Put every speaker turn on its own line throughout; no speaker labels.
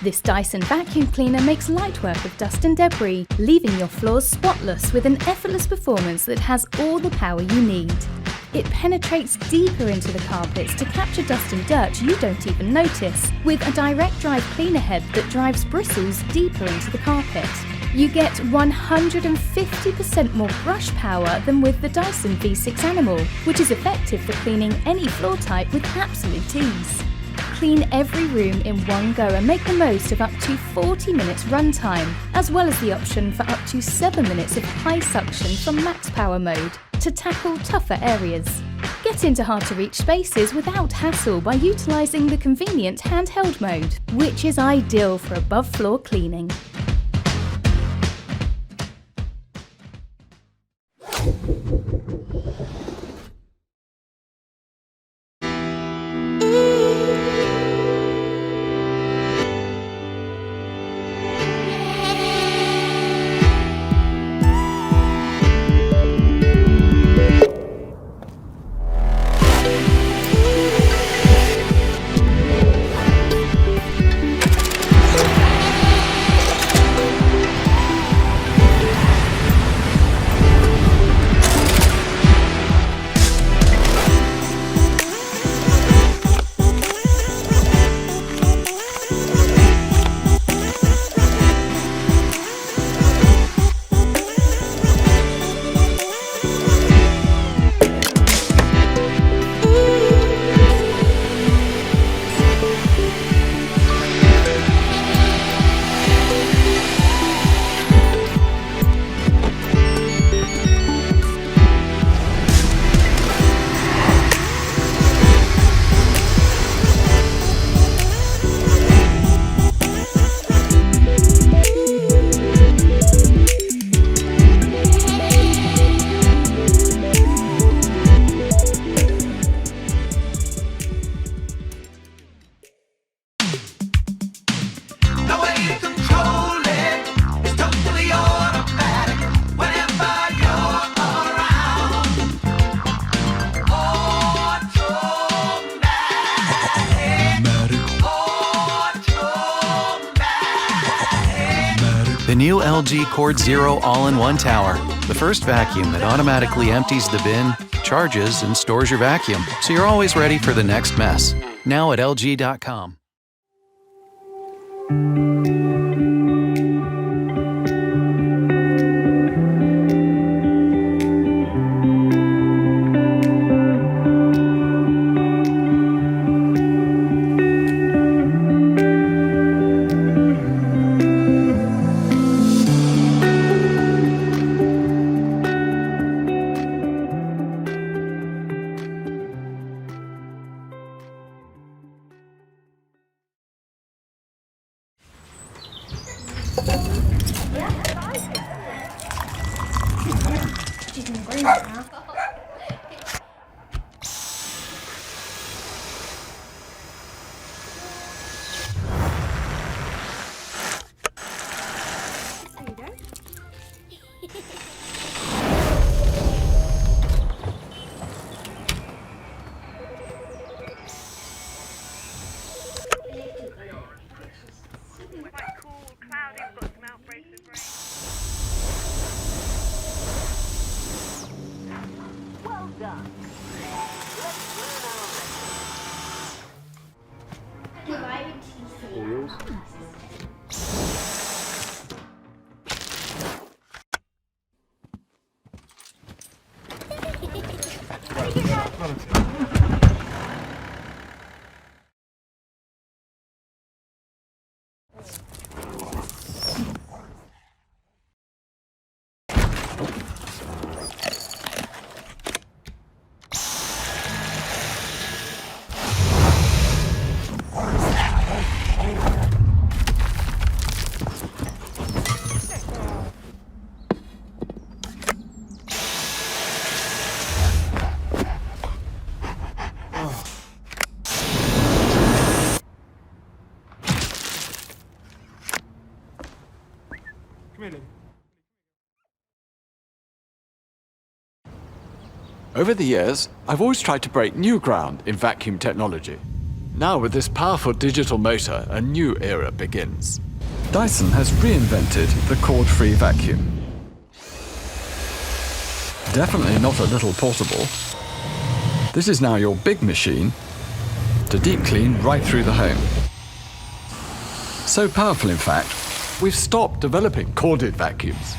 This Dyson vacuum cleaner makes light work of dust and debris, leaving your floors spotless with an effortless performance that has all the power you need. It penetrates deeper into the carpets to capture dust and dirt you don't even notice, with a direct drive cleaner head that drives bristles deeper into the carpet. You get 150% more brush power than with the Dyson V6 Animal, which is effective for cleaning any floor type with absolute ease. Clean every room in one go and make the most of up to 40 minutes runtime, as well as the option for up to 7 minutes of high suction from max power mode to tackle tougher areas. Get into hard-to-reach spaces without hassle by utilising the convenient handheld mode, which is ideal for above-floor cleaning.
The new LG CordZero All-in-One Tower. The first vacuum that automatically empties the bin, charges, and stores your vacuum, so you're always ready for the next mess. Now at LG.com.
Over the years, I've always tried to break new ground in vacuum technology. Now with this powerful digital motor, a new era begins.
Dyson has reinvented the cord-free vacuum. Definitely not a little portable. This is now your big machine to deep clean right through the home. So powerful, in fact,
We've stopped developing corded vacuums.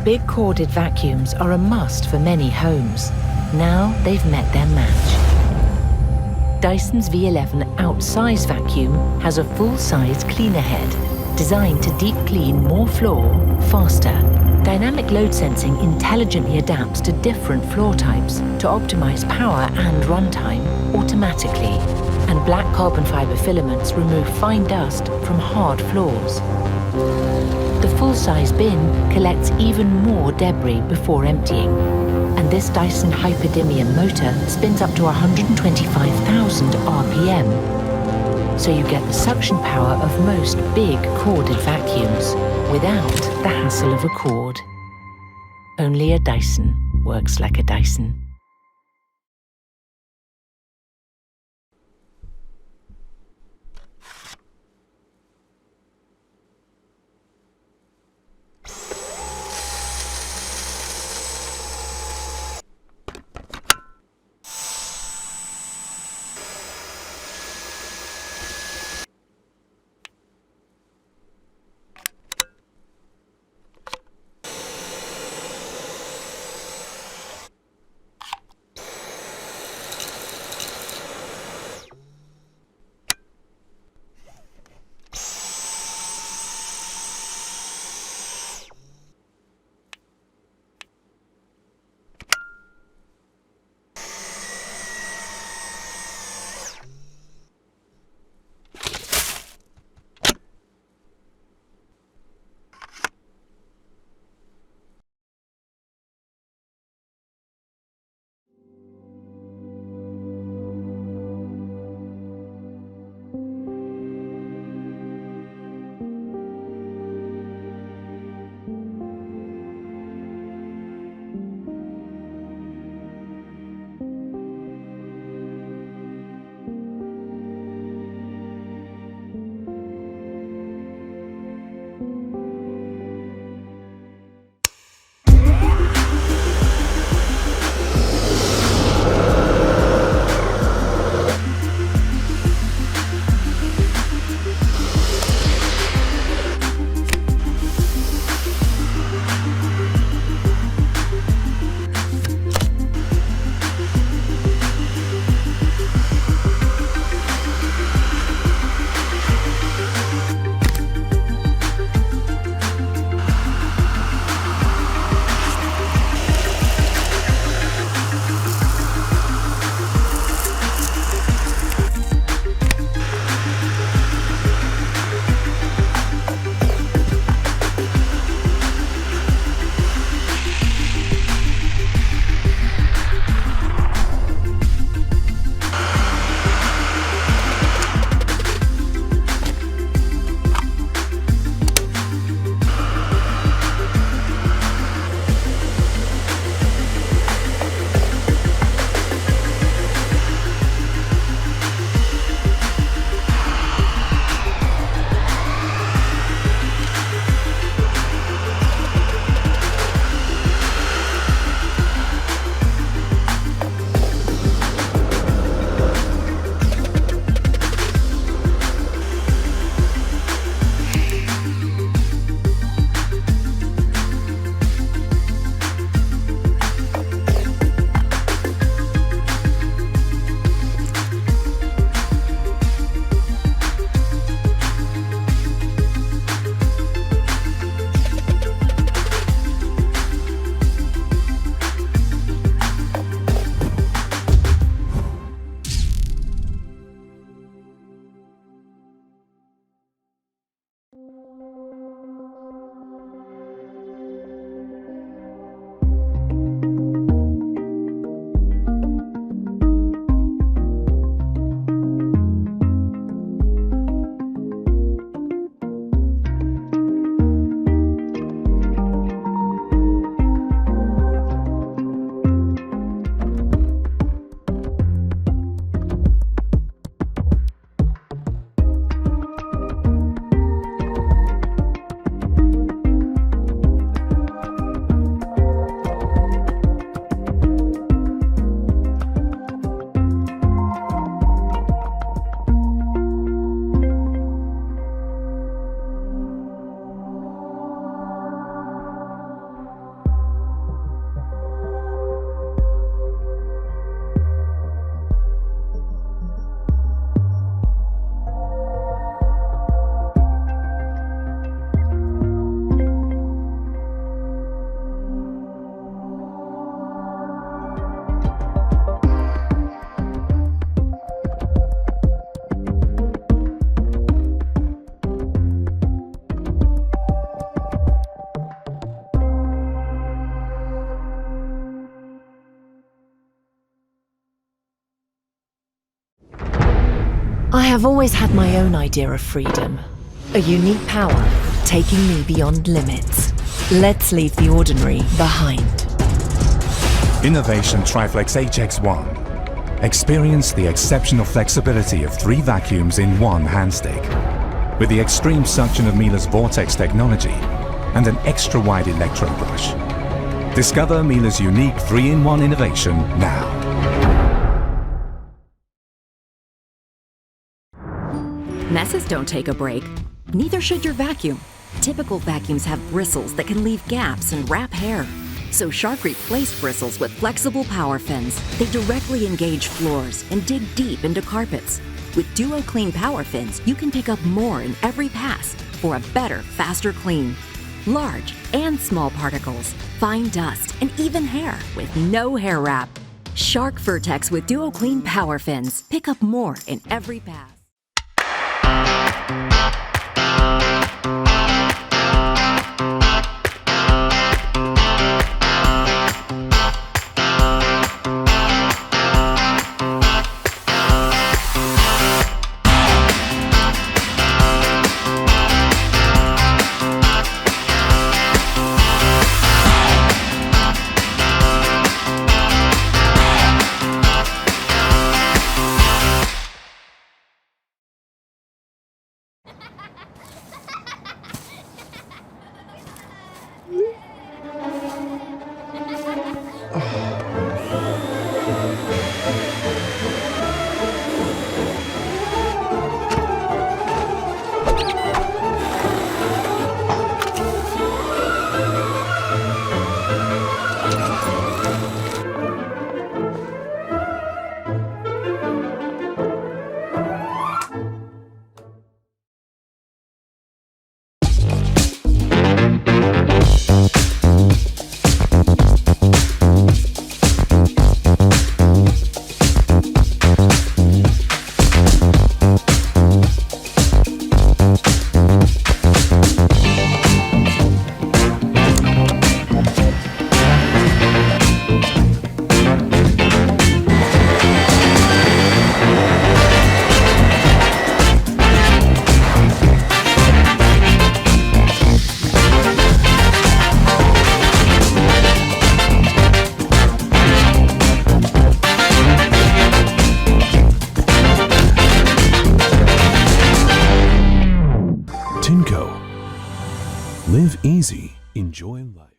Big corded vacuums are a must for many homes. Now they've met their match. Dyson's V11 Outsize vacuum has a full-size cleaner head, designed to deep clean more floor faster. Dynamic load sensing intelligently adapts to different floor types to optimize power and runtime automatically. And black carbon fiber filaments remove fine dust from hard floors. The full-size bin collects even more debris before emptying. And this Dyson hyperdymium motor spins up to 125,000 RPM. So you get the suction power of most big corded vacuums without the hassle of a cord. Only a Dyson works like a Dyson.
have always had my own idea of freedom. A unique power, taking me beyond limits. Let's leave the ordinary behind.
Innovation Triflex HX1. Experience the exceptional flexibility of 3 vacuums in one handstick. With the extreme suction of Miele's Vortex technology and an extra-wide electro brush. Discover Miele's unique 3-in-1 innovation now.
Messes don't take a break. Neither should your vacuum. Typical vacuums have bristles that can leave gaps and wrap hair. So Shark replaced bristles with flexible power fins. They directly engage floors and dig deep into carpets. With Duo Clean power fins, you can pick up more in every pass for a better, faster clean. Large and small particles, fine dust, and even hair with no hair wrap. Shark Vertex with Duo Clean power fins. Pick up more in every pass.
Tineco. Live easy, enjoy life.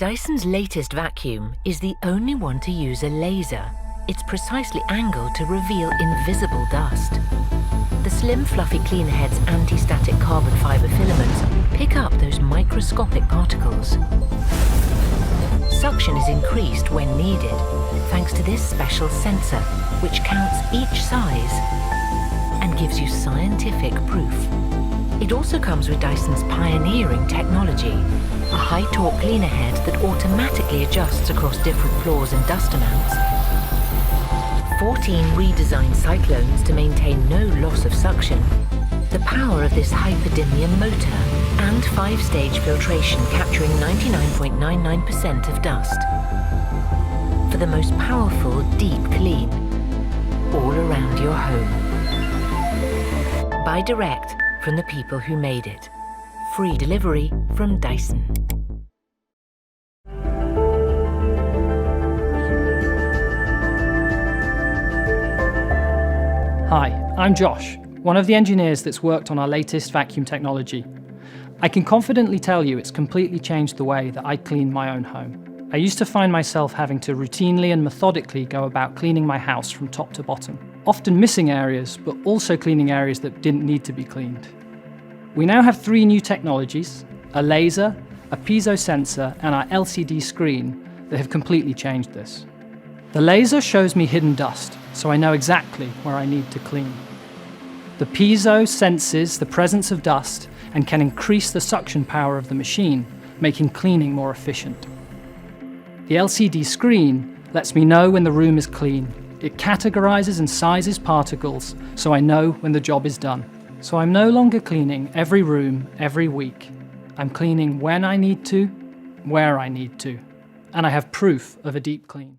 Dyson's latest vacuum is the only one to use a laser. It's precisely angled to reveal invisible dust. The slim, fluffy cleaner head's anti-static carbon fibre filaments pick up those microscopic particles. Suction is increased when needed, thanks to this special sensor, which counts each size and gives you scientific proof. It also comes with Dyson's pioneering technology, a high-torque cleaner head that automatically adjusts across different floors and dust amounts. 14 redesigned cyclones to maintain no loss of suction, the power of this hyperdymium motor, and 5-stage filtration capturing 99.99% of dust. For the most powerful deep clean, all around your home. Buy direct from the people who made it. Free delivery from Dyson.
Hi, I'm Josh, one of the engineers that's worked on our latest vacuum technology. I can confidently tell you it's completely changed the way that I clean my own home. I used to find myself having to routinely and methodically go about cleaning my house from top to bottom, often missing areas, but also cleaning areas that didn't need to be cleaned. We now have 3 new technologies, a laser, a piezo sensor, and our LCD screen that have completely changed this. The laser shows me hidden dust, so I know exactly where I need to clean. The piezo senses the presence of dust and can increase the suction power of the machine, making cleaning more efficient. The LCD screen lets me know when the room is clean. It categorizes and sizes particles, so I know when the job is done. So I'm no longer cleaning every room every week. I'm cleaning when I need to, where I need to, and I have proof of a deep clean.